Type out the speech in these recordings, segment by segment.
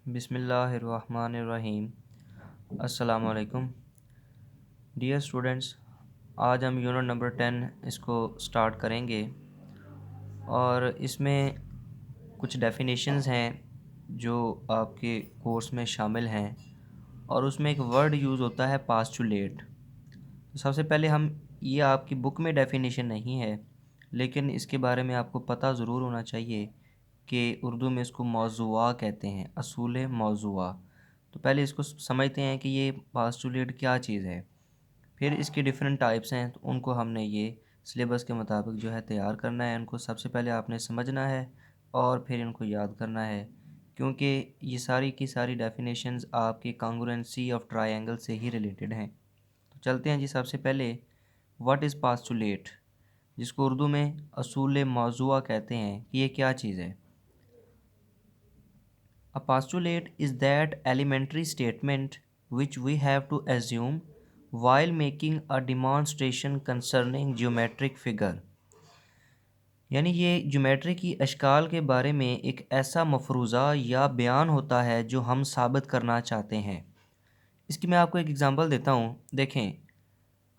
बिस्मिल्लाहिर्रहमानिर्रहीम। अस्सलामुअलैकुम dear students. आज हम यूनिट नंबर 10 इसको स्टार्ट करेंगे और इसमें कुछ डेफिनेशंस हैं जो आपके कोर्स में शामिल हैं और उसमें एक वर्ड यूज़ होता है पास्चुलेट। तो सबसे पहले हम ये आपकी बुक में डेफिनेशन नहीं है, लेकिन इसके बारे में आपको पता ज़रूर होना चाहिए कि उर्दू में इसको मौज़ूआ कहते हैं, असूल मौज़ूआ। तो पहले इसको समझते हैं कि ये पास्टुलेट क्या चीज़ है। फिर इसकी डिफरेंट टाइप्स हैं, तो उनको हमने ये सिलेबस के मुताबिक जो है तैयार करना है। इनको सबसे पहले आपने समझना है और फिर इनको याद करना है, क्योंकि ये सारी की सारी डेफिनेशंस आपकी कांग्रुएंसी ऑफ ट्रायंगल से ही रिलेटेड हैं। तो चलते हैं जी। सबसे पहले व्हाट इज़ पास्टुलेट, जिसको उर्दू में असूल मौज़ूआ कहते हैं, कि ये क्या चीज़ है। A postulate is that elementary statement which we have to assume while making a demonstration concerning geometric figure। यानी ये ज्योमेट्री की अशकाल के बारे में एक ऐसा मफरूज़ा या बयान होता है जो हम साबित करना चाहते हैं। इसकी मैं आपको एक एग्ज़ाम्पल देता हूँ। देखें,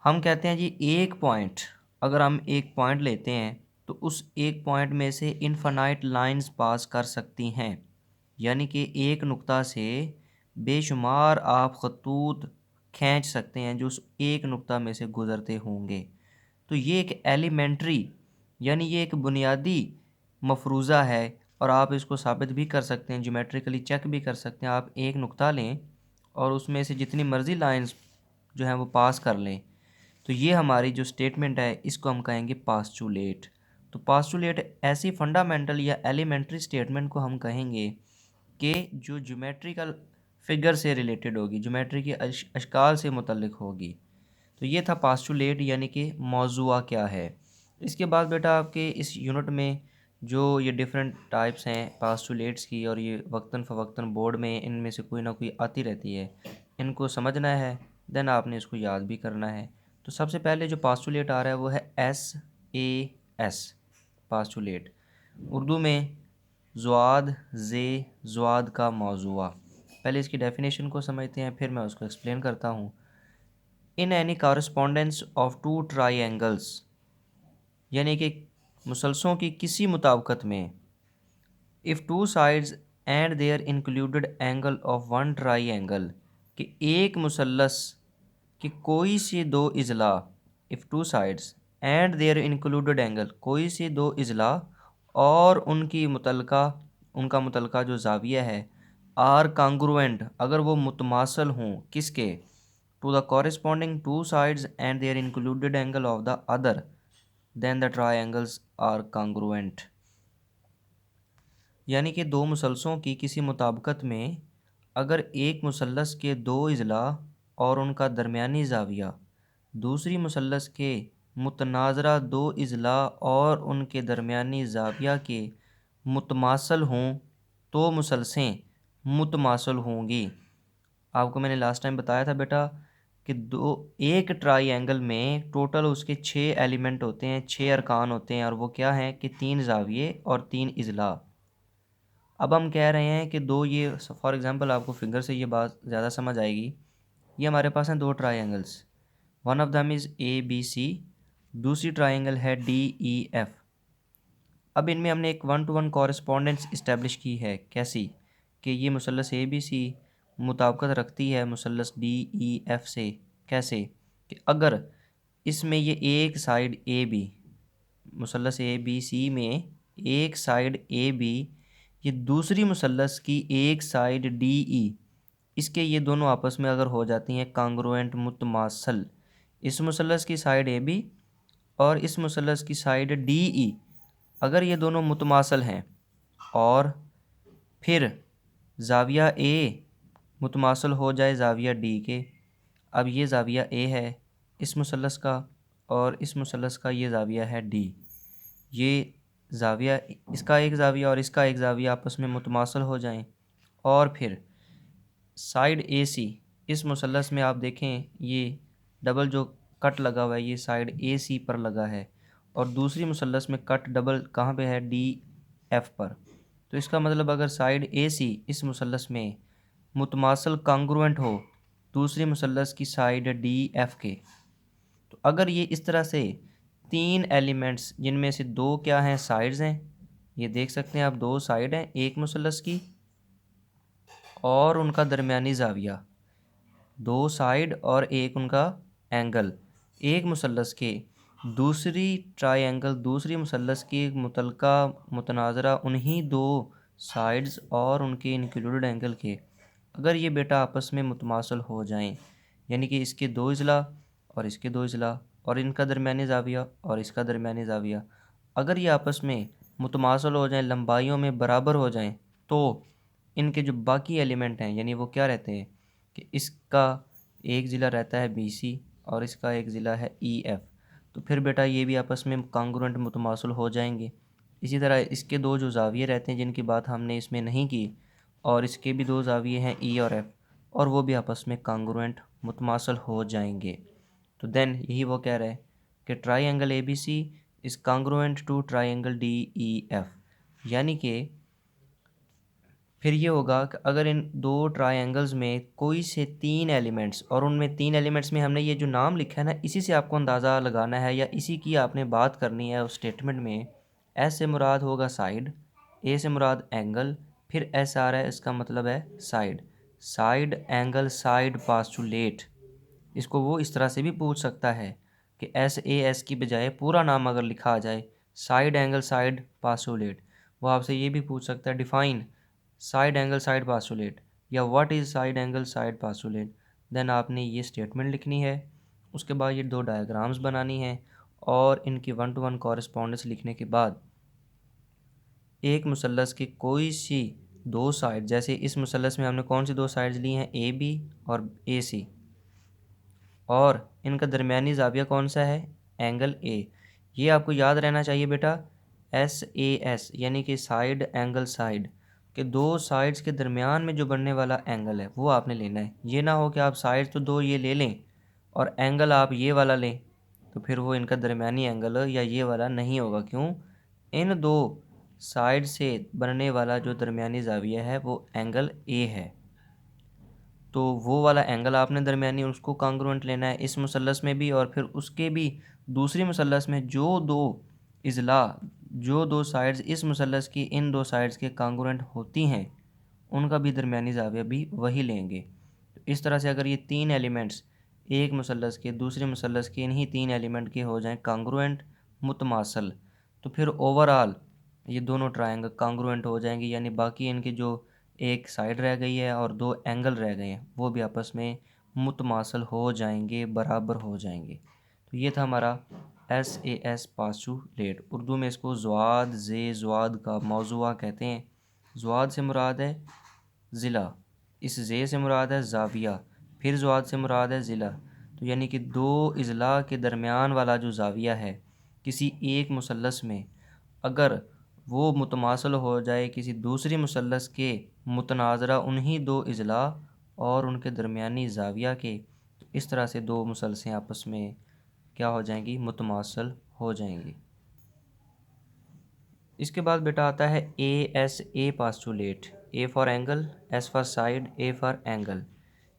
हम कहते हैं जी एक पॉइंट, अगर हम एक पॉइंट लेते हैं तो उस एक पॉइंट में से इनफाइनाइट लाइंस पास कर सकती हैं। यानी कि एक नुक्ता से बेशुमार आप खतूत खींच सकते हैं जो उस एक नुक्ता में से गुज़रते होंगे। तो ये एक एलिमेंट्री यानी ये एक बुनियादी मफरूज़ा है और आप इसको साबित भी कर सकते हैं, ज्योमेट्रिकली चेक भी कर सकते हैं। आप एक नुक्ता लें और उसमें से जितनी मर्ज़ी लाइंस जो हैं वो पास कर लें, तो ये हमारी जो स्टेटमेंट है इसको हम कहेंगे पास्चुलेट। तो पास्चुलेट ऐसी फंडामेंटल या एलिमेंट्री स्टेटमेंट को हम कहेंगे कि जो ज्योमेट्रिकल फिगर से रिलेटेड होगी, ज्योमेट्री की अशकाल से मुतल्लिक होगी। तो ये था पास्चुलेट यानी कि मौज़ूआ क्या है। इसके बाद बेटा आपके इस यूनिट में जो ये डिफरेंट टाइप्स हैं पास्चुलेट्स की, और ये वक्तन फ़वक्तन बोर्ड में इनमें से कोई ना कोई आती रहती है, इनको समझना है, देन आपने इसको याद भी करना है। तो सबसे पहले जो पास्चुलेट आ रहा है वो है SAS पास्चुलेट। उर्दू में ज़ुआद ज़ुआद का मौज़ूआ। पहले इसकी डेफिनेशन को समझते हैं, फिर मैं उसको एक्सप्लेन करता हूँ। In any correspondence of two triangles, यानी कि मुसलसलों की किसी मुताबिकत में, if two sides and their included angle of one triangle, कि एक मुसलस कि कोई से दो इज़ला, if two sides and their included angle, कोई से दो इज़ला और उनका मुतलका जो ज़ाविया है, आर कांग्रुएंट, अगर वो मुतमासल हों किसके, to the corresponding two sides and their included angle of the other, then the triangles are congruent. यानी कि दो मुसलसलों की किसी मुताबिकत में अगर एक मुसल्लस के दो इज़ला और उनका दरमियानी ज़ाविया दूसरी मुसल्लस के मुतनाज़रा दो इज़ला और उनके दरमियानी ज़ाविया के मुतमासल हों, तो मुसलसें मुतमासल होंगी। आपको मैंने लास्ट टाइम बताया था बेटा कि एक ट्राइएंगल में टोटल उसके 6 एलिमेंट होते हैं, 6 अरकान होते हैं, और वो क्या हैं कि 3 ज़ाविये और 3 इज़ला। अब हम कह रहे हैं कि दो, ये फॉर एग्जांपल आपको फिंगर से ये बात ज़्यादा समझ आएगी। ये हमारे पास हैं दो triangles, one of them is ABC, दूसरी ट्राइएंगल है DEF। अब इनमें हमने एक 1 to 1 कॉरस्पॉन्डेंस इस्टेब्लिश की है। कैसी? कि ये मुसल्लस ABC मुताबिकत रखती है मुसल्लस DEF से। कैसे? कि अगर इसमें ये एक साइड AB, मुसल्लस ABC में एक साइड AB, ये दूसरी मुसल्लस की एक साइड DE, इसके ये दोनों आपस में अगर हो जाती हैं कांग्रुएंट मुतमासल, इस मुसल्लस की साइड AB और इस मुसल्लस की साइड DE, अगर ये दोनों मुतमासल हैं और फिर ज़ाविया A मुतमासल हो जाए ज़ाविया D के, अब ये ज़ाविया A है इस मुसल्लस का और इस मुसल्लस का ये ज़ाविया है D, ये ज़ाविया, इसका एक ज़ाविया और इसका एक ज़ाविया आपस में मुतमासल हो जाएं, और फिर साइड AC, इस मुसल्लस में आप देखें ये डबल जो कट लगा हुआ है ये साइड AC पर लगा है, और दूसरी मुसल्लस में कट डबल कहाँ पे है, DF पर। तो इसका मतलब अगर साइड ए सी इस मुसल्लस में मुतमासल कांग्रुएंट हो दूसरी मुसल्लस की साइड डी एफ के, तो अगर ये इस तरह से तीन एलिमेंट्स जिनमें से दो क्या हैं साइड्स हैं, ये देख सकते हैं आप दो साइड हैं एक मुसल्लस की और उनका दरमियानी ज़ाविया, दो साइड और एक उनका एंगल एक मुसल्लस के, दूसरी ट्रायंगल दूसरी मुसल्लस की मुतलका मुतनाज़रा उन्हीं दो साइड्स और उनके इंक्लूडेड एंगल के, अगर ये बेटा आपस में मुतमासल हो जाएं, यानी कि इसके दो इज़ला और इसके दो इज़ला और इनका दरमियानी ज़ाविया और इसका दरमियानी ज़ाविया, अगर ये आपस में मुतमासल हो जाएं, लंबाइयों में बराबर हो जाएं, तो इनके जो बाकी एलिमेंट हैं यानी वो क्या रहते हैं कि इसका एक ज़िला रहता है बी सी और इसका एक ज़िला है ई एफ, तो फिर बेटा ये भी आपस में कांग्रुएंट मुतमासल हो जाएंगे। इसी तरह इसके दो जो ज़ाविये रहते हैं जिनकी बात हमने इसमें नहीं की, और इसके भी दो ज़ाविये हैं ई और एफ, और वो भी आपस में कांग्रुएंट मुतमासल हो जाएंगे। तो देन यही वो कह रहा है कि triangle A B C is congruent to triangle D E F, यानी कि फिर ये होगा कि अगर इन दो ट्रायंगल्स में कोई से तीन एलिमेंट्स, और उनमें तीन एलिमेंट्स में हमने ये जो नाम लिखा है ना इसी से आपको अंदाज़ा लगाना है या इसी की आपने बात करनी है उस स्टेटमेंट में। एस से मुराद होगा साइड, ए से मुराद एंगल, फिर एस आ रहा है इसका मतलब है side, side angle side postulate. इसको वो इस तरह से भी पूछ सकता है कि एस ए एस की बजाय पूरा नाम अगर लिखा आ जाए साइड एंगल साइड पास्टुलेट, वो आपसे ये भी पूछ सकता है define side angle side postulate या what is side angle side postulate. Then आपने ये स्टेटमेंट लिखनी है, उसके बाद ये दो डायग्राम्स बनानी है और इनकी 1 to 1 कॉरेस्पॉन्डेंस लिखने के बाद एक मुसल्लस की कोई सी दो साइड, जैसे इस मुसल्लस में हमने कौन सी दो साइड्स ली हैं ए बी और ए सी, और इनका दरमियानी ज़ाविया कौन सा है एंगल ए, ये आपको याद रहना चाहिए बेटा एस ए एस यानी कि साइड एंगल साइड के दो साइड्स के दरमियान में जो बनने वाला एंगल है वो आपने लेना है। ये ना हो कि आप साइड तो दो ये ले लें और एंगल आप ये वाला लें, तो फिर वो इनका दरमियानी एंगल या ये वाला नहीं होगा। क्यों? इन दो साइड से बनने वाला जो दरमियानी ज़ाविया है वो एंगल ए है, तो वो वाला एंगल आपने दरमियानी उसको कांग्रुएंट लेना है इस मुसल्लस में भी, और फिर उसके भी दूसरी मुसल्लस में जो दो इज़ला जो दो साइड्स इस मुसल्लस की इन दो साइड्स के कांग्रुएंट होती हैं उनका भी दरमियानी ज़ाविया भी वही लेंगे। तो इस तरह से अगर ये तीन एलिमेंट्स एक मुसल्लस के दूसरे मुसल्लस के इन्हीं तीन एलिमेंट के हो जाएं कांग्रुएंट मुतमासल, तो फिर ओवरऑल ये दोनों ट्रायंगल कांग्रुएंट हो जाएंगे, यानी बाकी इनके जो एक साइड रह गई है और दो एंगल रह गए हैं वो भी आपस में मुतमासल हो जाएंगे, बराबर हो जाएंगे। तो ये था हमारा S A S postulate. Urdu में इसको ज़्वाद जे ज़्वाद का मौज़ूआ कहते हैं। ज़्वाद से मुराद है ज़िला, इस जे से मुराद है ज़ाविया, फिर ज़्वाद से मुराद है ज़िला, तो यानी कि दो इज़ला के दरमियान वाला जो ज़ाविया है किसी एक मुसल्लस में, अगर वो मुतमासल हो जाए किसी दूसरी मुसल्लस के मुतनाज़रा उन्हीं दो इज़ला और उनके दरमियानी ज़ाविया के, तो इस तरह से दो मुसल्लसें आपस में क्या हो जाएंगी मुतमासल हो जाएंगी। इसके बाद बेटा आता है A S A postulate, A for angle, S for side, A for angle,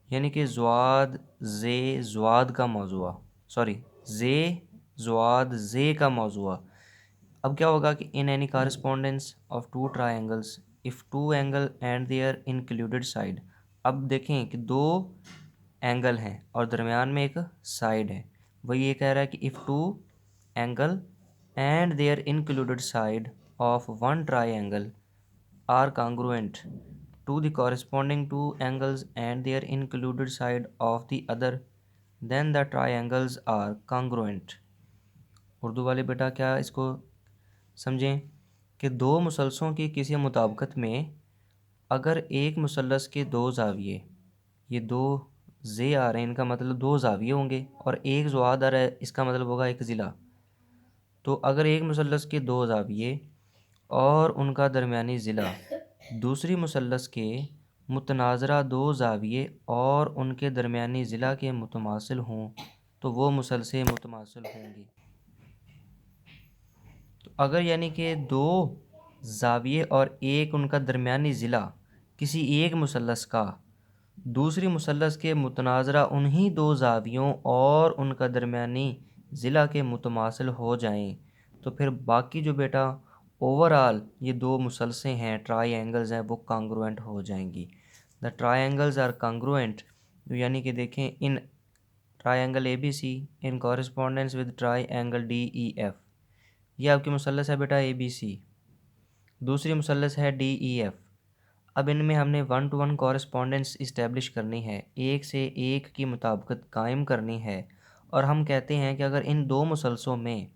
यानी कि ज़्वाद जे ज़्वाद का मौज़ूआ, सॉरी जे ज़्वाद जे का मौज़ूआ। अब क्या होगा कि in any correspondence of two triangles if two angle and their included side, अब देखें कि दो एंगल हैं और दरमियान में एक साइड है, वही ये कह रहा है कि if two angle and their included side of one triangle are congruent to the corresponding two angles and their included side of the other, then the triangles are congruent। Urdu वाले बेटा क्या इसको समझें कि दो मुसल्सों की किसी मुताबिकत में अगर एक मुसल्लस के दो ज़ाविये, ये दो जे आ रहे हैं इनका मतलब दो ज़ाविये होंगे, और एक ज़्वाद आ रहा है इसका मतलब होगा एक ज़िला, तो अगर एक मुसल्लस के दो ज़ाविये और उनका दरमियानी ज़िला दूसरी मुसल्लस के मुतनाज़रा दो ज़ाविये और उनके दरमियानी ज़िला के मुतमासिल हों तो वो मुसल्से मुतमासिल होंगी। तो अगर यानी कि दो ज़ाविये और एक उनका दरमियानी ज़िला किसी एक मुसल्लस का दूसरी मुसल्लस के मुतनाज़रा उन्हीं दो ज़ावियों और उनका दरमियानी ज़िला के मुतमासिल हो जाएं, तो फिर बाकी जो बेटा ओवरऑल ये दो मुसल्सें हैं, ट्राई एंगल्स हैं, वो कांग्रुएंट हो जाएंगी। The triangles are congruent, यानी कि देखें in triangle A B C in correspondence with triangle D E F. ये आपकी मुसल्लस है बेटा ए बी सी, दूसरी मुसल्लस है डी ई एफ। अब इनमें हमने 1 to 1 कॉरस्पॉन्डेंस इस्टेब्लिश करनी है, एक से एक की मुताबिकत कायम करनी है। और हम कहते हैं कि अगर इन दो मुसल्सों में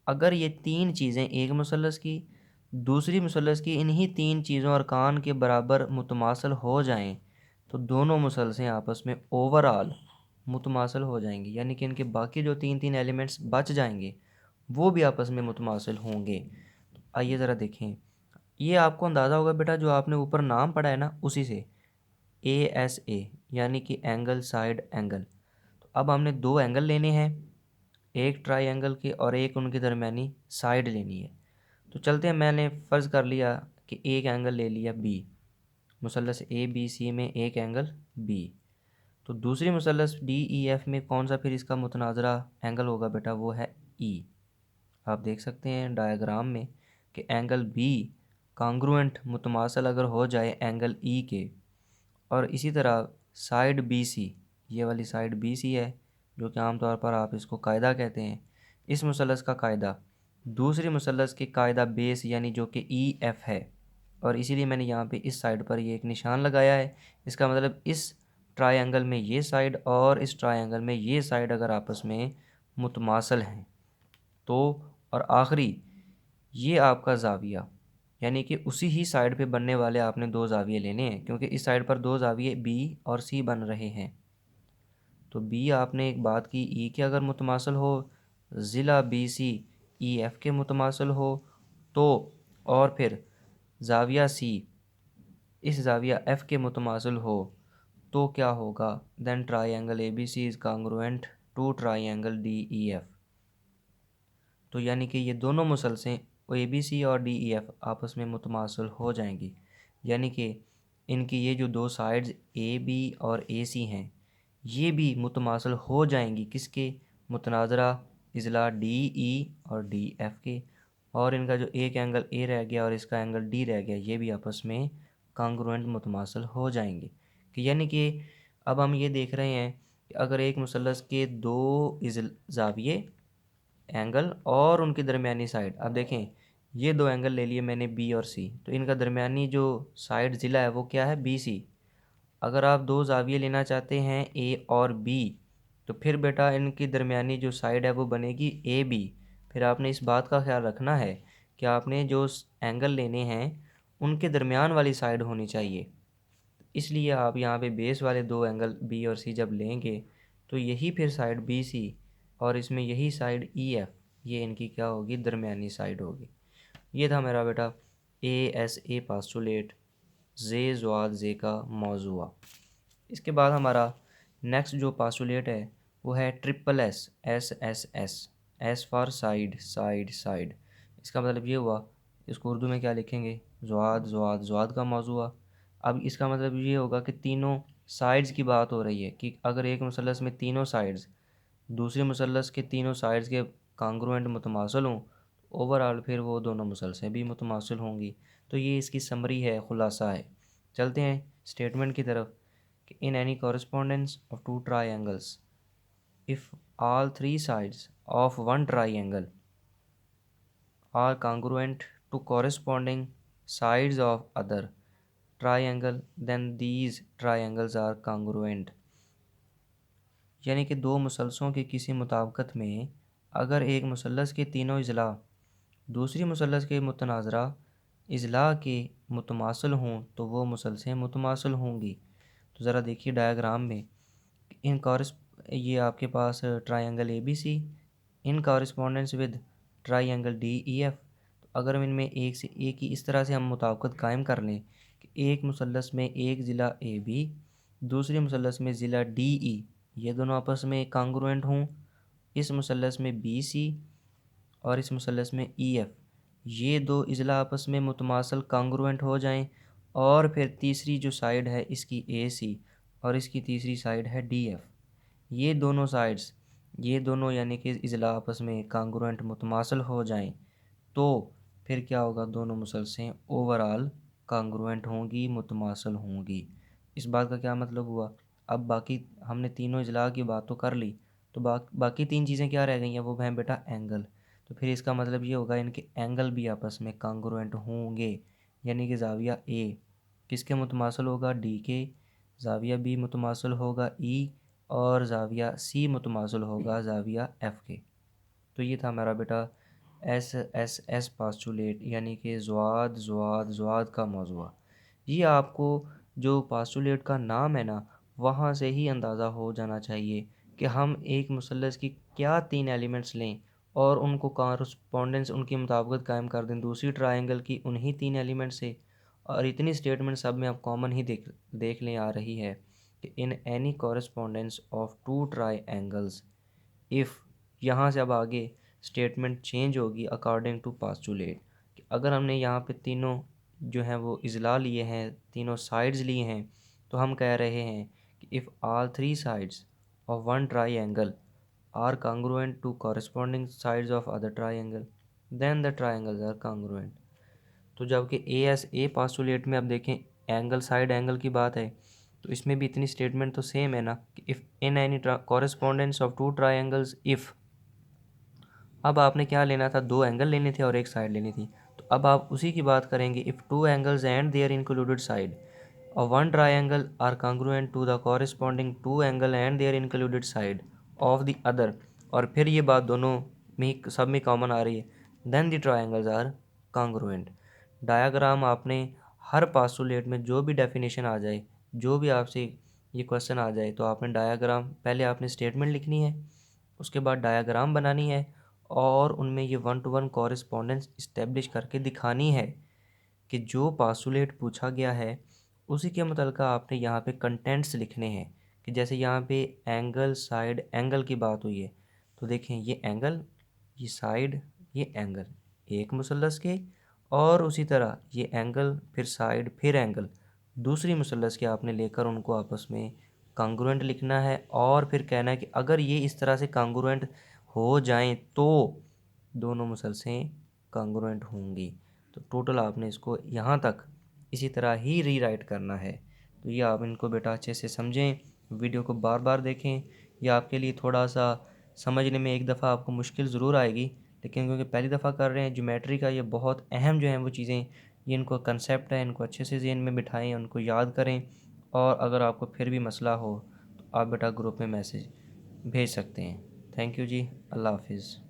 अगर ये तीन चीज़ें एक मुसल्लस की दूसरी मुसल्लस की इन्हीं तीन चीज़ों अरकान के बराबर मुतमासल हो जाएं, तो दोनों मुसल्सें आपस में ओवरऑल मुतमासल हो जाएंगी, यानी कि इनके बाकी जो तीन तीन एलिमेंट्स बच जाएंगे वो भी आपस में मुतमासल होंगे। तो आइए ज़रा देखें, ये आपको अंदाज़ा होगा बेटा जो आपने ऊपर नाम पढ़ा है ना उसी से, ASA यानी कि एंगल साइड एंगल। तो अब हमने दो एंगल लेने हैं, एक ट्रायंगल के और एक उनके दरमियानी साइड लेनी है। तो चलते हैं, मैंने फ़र्ज़ कर लिया कि एक एंगल ले लिया B, मुसल्लस ABC में एक एंगल B। तो दूसरी मुसल्लस DEF में कौन सा फिर इसका मुतनाज़रा एंगल होगा बेटा, वो है E। आप देख सकते हैं डायग्राम में कि एंगल B कांग्रुएंट मुतमासल अगर हो जाए एंगल E के, और इसी तरह साइड BC, ये वाली साइड BC है जो कि आमतौर पर आप इसको कायदा कहते हैं, इस मुसल्लस का कायदा दूसरी मुसल्लस के कायदा बेस यानी जो कि EF है, और इसीलिए मैंने यहाँ पे इस साइड पर ये एक निशान लगाया है। इसका मतलब इस ट्रायंगल में ये साइड और इस ट्रायंगल में ये साइड अगर आपस में मुतमासल हैं तो, और आखिरी ये आपका ज़ाविया, यानी कि उसी ही साइड पे बनने वाले आपने दो ज़ाविये लेने हैं, क्योंकि इस साइड पर दो ज़ाविये B और C बन रहे हैं। तो B आपने एक बात की E के अगर मुतमासल हो, ज़िला BC EF के मुतमासल हो तो, और फिर ज़ाविया C इस ज़ाविया F के मुतमासिल हो तो क्या होगा, then triangle ABC is congruent to triangle DEF। तो यानी कि ये दोनों मुसल्सें ABC और DEF आपस में मुतमासिल हो जाएंगी, यानी कि इनकी ये जो दो साइड्स AB और AC हैं ये भी मुतमासिल हो जाएंगी किसके, मुतनाज़रा इज़ला DE और DF के। और इनका जो एक एंगल A रह गया और इसका एंगल D रह गया, ये भी आपस में कांग्रुएंट मुतमासिल हो जाएंगे। कि यानी कि अब हम ये देख रहे हैं कि अगर एक मुसल्लस के दो ज़ाविये एंगल और उनकी दरमियानी साइड, अब देखें ये दो एंगल ले लिए मैंने B और C, तो इनका दरमियानी जो साइड ज़िला है वो क्या है BC। अगर आप दो ज़ाविये लेना चाहते हैं A और B, तो फिर बेटा इनकी दरमियानी जो साइड है वो बनेगी AB। फिर आपने इस बात का ख्याल रखना है कि आपने जो एंगल लेने हैं उनके दरमियान वाली साइड होनी चाहिए, इसलिए आप यहाँ पे बेस वाले दो एंगल B और C जब लेंगे तो यही फिर साइड BC और इसमें यही साइड EF, ये इनकी क्या होगी, दरमियानी साइड होगी। ये था मेरा बेटा ASA पास्टुलेट जे ज़्वाद जे का मौज़ूआ। इसके बाद हमारा नेक्स्ट जो पास्टुलेट है वो है SSS, S for side side side. इसका मतलब ये हुआ, इसको उर्दू में क्या लिखेंगे, ज़्वाद ज़्वाद ज़्वाद का मौज़ूआ। अब इसका मतलब ये होगा कि तीनों साइड्स की बात हो रही है कि अगर एक मुसल्लस में तीनों साइड्स दूसरे मुसल्लस के तीनों साइड्स के कांग्रुएंट मुतमासिल हों, ओवरऑल फिर वो दोनों मुसल्सें भी मुतमासिल होंगी। तो ये इसकी समरी है, ख़ुलासा है। चलते हैं स्टेटमेंट की तरफ कि in any correspondence of two triangles if all three sides of one triangle are congruent to corresponding sides of other triangle then these triangles are congruent। यानी कि दो मुसल्सों की किसी मुताबिकत में अगर एक मुसल्लस के तीनों इज़ला दूसरी मुसल्लस के मुतनाज़रा इज़ला के मुतमासिल हों तो वो मुसल्सें मुतमासिल होंगी। तो ज़रा देखिए डायग्राम में, इन कॉरस ये आपके पास triangle ABC in correspondence with triangle DEF। तो अगर हम इनमें एक से एक ही इस तरह से हम मुताबिकत कायम कर लें कि एक मुसल्लस में एक ज़िला AB दूसरी मुसल्लस में ज़िला DE, ये दोनों आपस में कांग्रुएंट हों, इस मुसल्लस में BC और इस मुसल्लस में EF, ये दो इज़ला आपस में मुतमासल कांग्रुएंट हो जाएं, और फिर तीसरी जो साइड है इसकी ए सी और इसकी तीसरी साइड है डी एफ, ये दोनों साइड्स, ये दोनों यानी कि इज़ला आपस में कांग्रुएंट मुतमासल हो जाएं, तो फिर क्या होगा, दोनों मुसलसें ओवरऑल कांग्रुएंट होंगी, मुतमासल होंगी। इस बात का क्या मतलब हुआ, अब बाकी हमने तीनों इजला की बात तो कर ली, तो बाकी तीन चीज़ें क्या रह गई हैं, वो हैं बेटा एंगल। तो फिर इसका मतलब ये होगा इनके एंगल भी आपस में कांग्रुएंट होंगे, यानी कि ज़ाविया ए किसके मुतमासल होगा, डी के, ज़ाविया बी मुतमासल होगा ई, और ज़ाविया सी मुतमासल होगा ज़ाविया एफ़ के। तो ये था हमारा बेटा एस एस एस पास्चुलेट, यानी कि ज़्वाद ज़्वाद ज़्वाद का मौज़ूआ। ये आपको जो पास्चुलेट का नाम है ना, वहाँ से ही अंदाज़ा हो जाना चाहिए कि हम एक मुसल्लस की क्या तीन एलिमेंट्स लें और उनको कॉरस्पॉन्डेंस, उनकी मुताबिकत कायम कर दें दूसरी ट्रायंगल की उन्हीं तीन एलिमेंट से। और इतनी स्टेटमेंट सब में आप कॉमन ही देख देख लें आ रही है कि in any correspondence of two triangles, if, यहाँ से अब आगे स्टेटमेंट चेंज होगी अकॉर्डिंग टू पास्चुलेट, कि अगर हमने यहाँ पे तीनों जो हैं वो इजला लिए हैं, तीनों साइड्स लिए हैं, तो हम कह रहे हैं कि if all three sides of one triangle are congruent to corresponding sides of other triangle, then the tri are congruent. तो जबकि ए एस ए पास्टुलेट में अब देखें एंगल साइड एंगल की बात है, तो इसमें भी इतनी स्टेटमेंट तो सेम है ना कि if in any correspondence of two triangles if, अब आपने क्या लेना था, दो एंगल लेने थे और एक साइड लेनी थी, तो अब आप उसी की बात करेंगे, if two angles and their included side of one triangle are congruent to the corresponding two angle and their included side of the other, और फिर ये बात दोनों में सब में कॉमन आ रही है, then the triangles are congruent. Diagram आपने हर पास्टुलेट में जो भी डेफिनेशन आ जाए, जो भी आपसे ये क्वेश्चन आ जाए, तो आपने डायाग्राम पहले आपने स्टेटमेंट लिखनी है, उसके बाद डायाग्राम बनानी है, और उनमें ये one two one correspondence establish करके दिखानी है कि जो पास्टुलेट पूछा गया है उसी के मुतल्लिक़ आपने यहाँ पे कंटेंट्स लिखने हैं। कि जैसे यहाँ पे एंगल साइड एंगल की बात हुई है, तो देखें ये एंगल, ये साइड, ये एंगल एक मुसल्लस के, और उसी तरह ये एंगल फिर साइड फिर एंगल दूसरी मुसल्लस के आपने लेकर उनको आपस में कांग्रुएंट लिखना है, और फिर कहना है कि अगर ये इस तरह से कांग्रुएंट हो जाएं तो दोनों मुसलसें कांग्रुएंट होंगी। तो टोटल आपने इसको यहाँ तक इसी तरह ही रीराइट करना है। तो ये आप इनको बेटा अच्छे से समझें, वीडियो को बार बार देखें। यह आपके लिए थोड़ा सा समझने में एक दफ़ा आपको मुश्किल ज़रूर आएगी, लेकिन क्योंकि पहली दफ़ा कर रहे हैं ज्योमेट्री का ये बहुत अहम जो हैं वो चीज़ें, ये इनको कंसेप्ट है, इनको अच्छे से ज़हन में बिठाएं, उनको याद करें। और अगर आपको फिर भी मसला हो तो आप बेटा ग्रुप में मैसेज भेज सकते हैं। थैंक यू जी, अल्लाह हाफिज़।